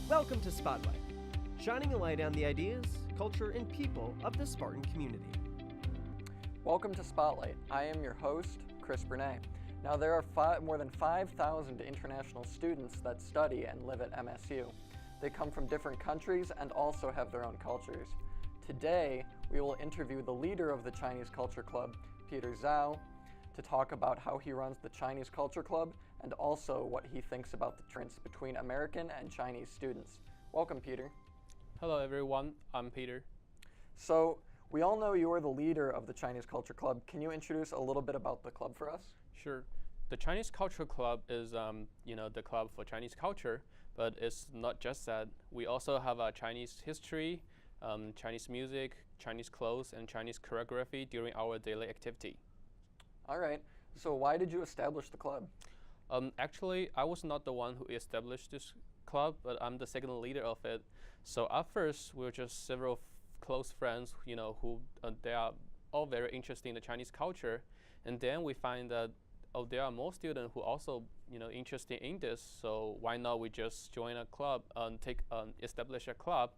Welcome to Spotlight, shining a light on the ideas, culture, and people of the Spartan community. Welcome to Spotlight. I am your host, Chris Burnett. Now, there are more than 5,000 international students that study and live at MSU. They come from different countries and also have their own cultures. Today, we will interview the leader of the Chinese Culture Club, Peter Zhao, to talk about how he runs the Chinese Culture Club and also what he thinks about the difference between American and Chinese students. Welcome, Peter. Hello, everyone. I'm Peter. So, we all know you are the leader of the Chinese Culture Club. Can you introduce a little bit about the club for us? Sure. The Chinese Culture Club is, the club for Chinese culture, but it's not just that. We also have a Chinese history, Chinese music, Chinese clothes, and Chinese choreography during our daily activity. All right. So why did you establish the club? Actually, I was not the one who established this club, but I'm the second leader of it. So at first, we were just several close friends, who they are all very interested in the Chinese culture. And then we find that, there are more students who also, interested in this. So why not we just join a club and establish a club,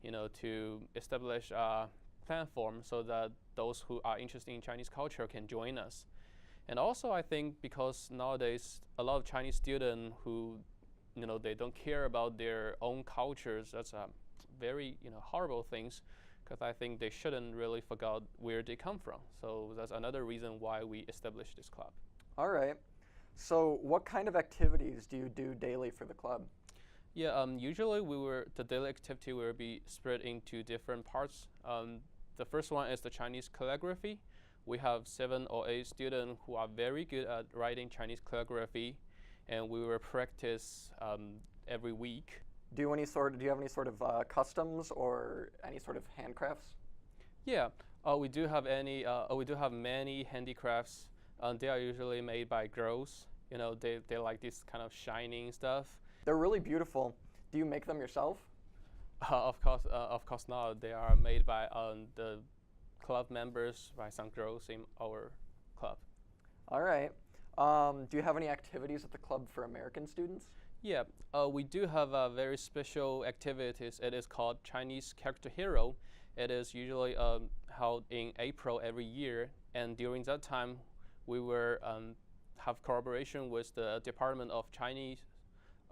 to establish a platform so that those who are interested in Chinese culture can join us. And also, I think because nowadays a lot of Chinese students who, they don't care about their own cultures. That's a very, horrible things, because I think they shouldn't really forget where they come from. So that's another reason why we established this club. All right. So what kind of activities do you do daily for the club? Yeah, usually the daily activity will be spread into different parts. The first one is the Chinese calligraphy. We have 7 or 8 students who are very good at writing Chinese calligraphy, and we will practice every week. Do you have any sort of customs or any sort of handcrafts? Yeah, we do have many handicrafts. They are usually made by girls. They like this kind of shining stuff. They're really beautiful. Do you make them yourself? Of course not. They are made by the club members, by some girls in our club. All right. Do you have any activities at the club for American students? Yeah, we do have very special activities. It is called Chinese Character Hero. It is usually held in April every year, and during that time, we will have collaboration with the Department of Chinese,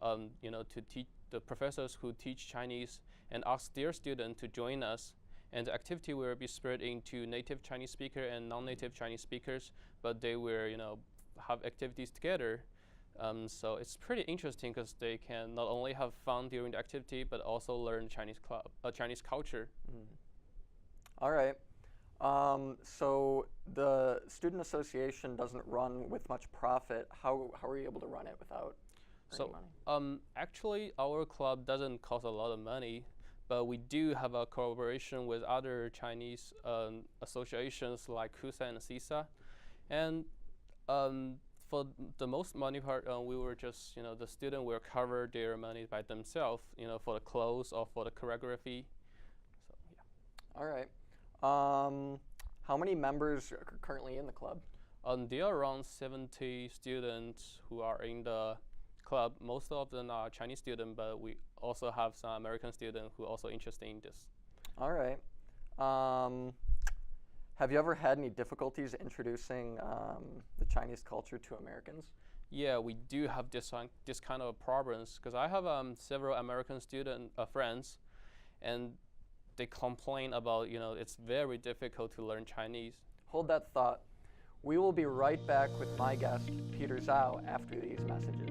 to teach the professors who teach Chinese and ask their students to join us. And the activity will be spread into native Chinese speakers and non-native Chinese speakers, but they will, have activities together. So it's pretty interesting because they can not only have fun during the activity, but also learn Chinese culture. All right. So the student association doesn't run with much profit. How are you able to run it without earning money? Actually, our club doesn't cost a lot of money, but we do have a collaboration with other Chinese associations like KUSA and CISA. And for the most money part, we were just, the student will cover their money by themselves, for the clothes or for the choreography. So, yeah. All right. How many members are currently in the club? There are around 70 students who are in the club. Most of them are Chinese students, but we also have some American students who are also interested in this. All right. Have you ever had any difficulties introducing the Chinese culture to Americans? Yeah, we do have this kind of problems, because I have several American student friends, and they complain about, it's very difficult to learn Chinese. Hold that thought. We will be right back with my guest, Peter Zhao, after these messages.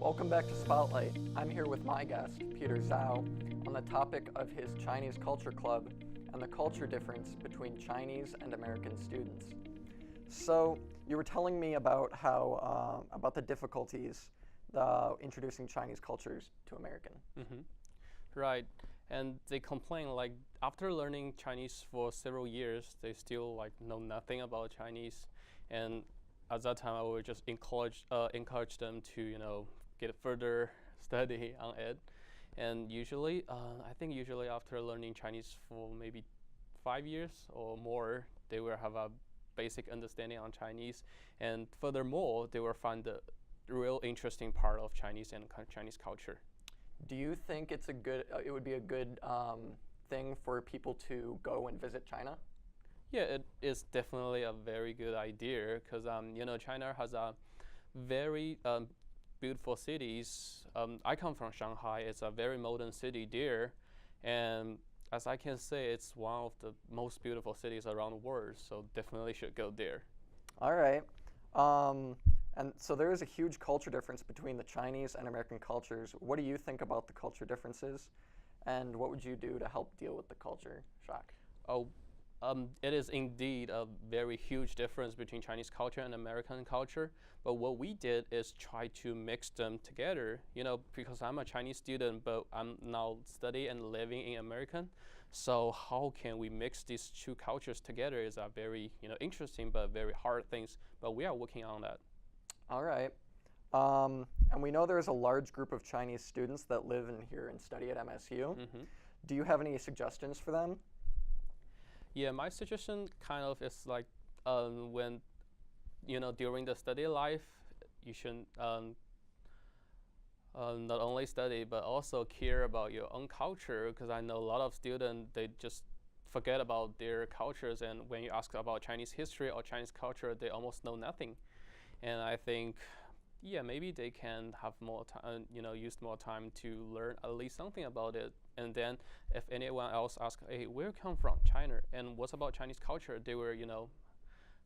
Welcome back to Spotlight. I'm here with my guest, Peter Zhao, on the topic of his Chinese Culture Club and the culture difference between Chinese and American students. So you were telling me about how about the difficulties introducing Chinese cultures to American. Right, and they complain like after learning Chinese for several years, they still like know nothing about Chinese, and at that time I would just encourage them to get further study on it, and usually I think usually after learning Chinese for maybe 5 years or more, they will have a basic understanding on Chinese, and furthermore they will find the real interesting part of Chinese and Chinese culture. Do you think it would be a good thing for people to go and visit China? Yeah, it is definitely a very good idea because China has a very beautiful cities. I come from Shanghai. It's a very modern city there, and as I can say, it's one of the most beautiful cities around the world. So definitely should go there. All right. And so there is a huge culture difference between the Chinese and American cultures. What do you think about the culture differences, and what would you do to help deal with the culture shock? It is indeed a very huge difference between Chinese culture and American culture. But what we did is try to mix them together. Because I'm a Chinese student, but I'm now studying and living in American. So how can we mix these two cultures together is a very interesting but very hard things. But we are working on that. All right. And we know there's a large group of Chinese students that live in here and study at MSU. Do you have any suggestions for them? Yeah, my suggestion kind of is like when, during the study life, you should not only study, but also care about your own culture, because I know a lot of students, they just forget about their cultures, and when you ask about Chinese history or Chinese culture, they almost know nothing. And I think, yeah, maybe they can have more time, use more time to learn at least something about it. And then if anyone else asks, hey, where you come from? China. And what's about Chinese culture? They will,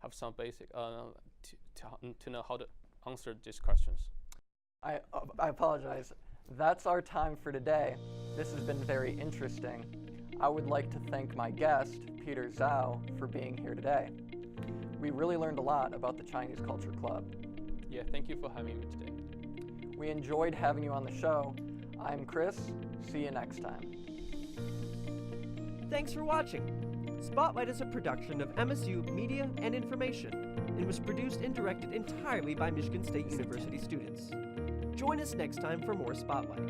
have some basic, to know how to answer these questions. I apologize. That's our time for today. This has been very interesting. I would like to thank my guest, Peter Zhao, for being here today. We really learned a lot about the Chinese Culture Club. Yeah, thank you for having me today. We enjoyed having you on the show. I'm Chris. See you next time. Thanks for watching. Spotlight is a production of MSU Media and Information and was produced and directed entirely by Michigan State University students. Join us next time for more Spotlight.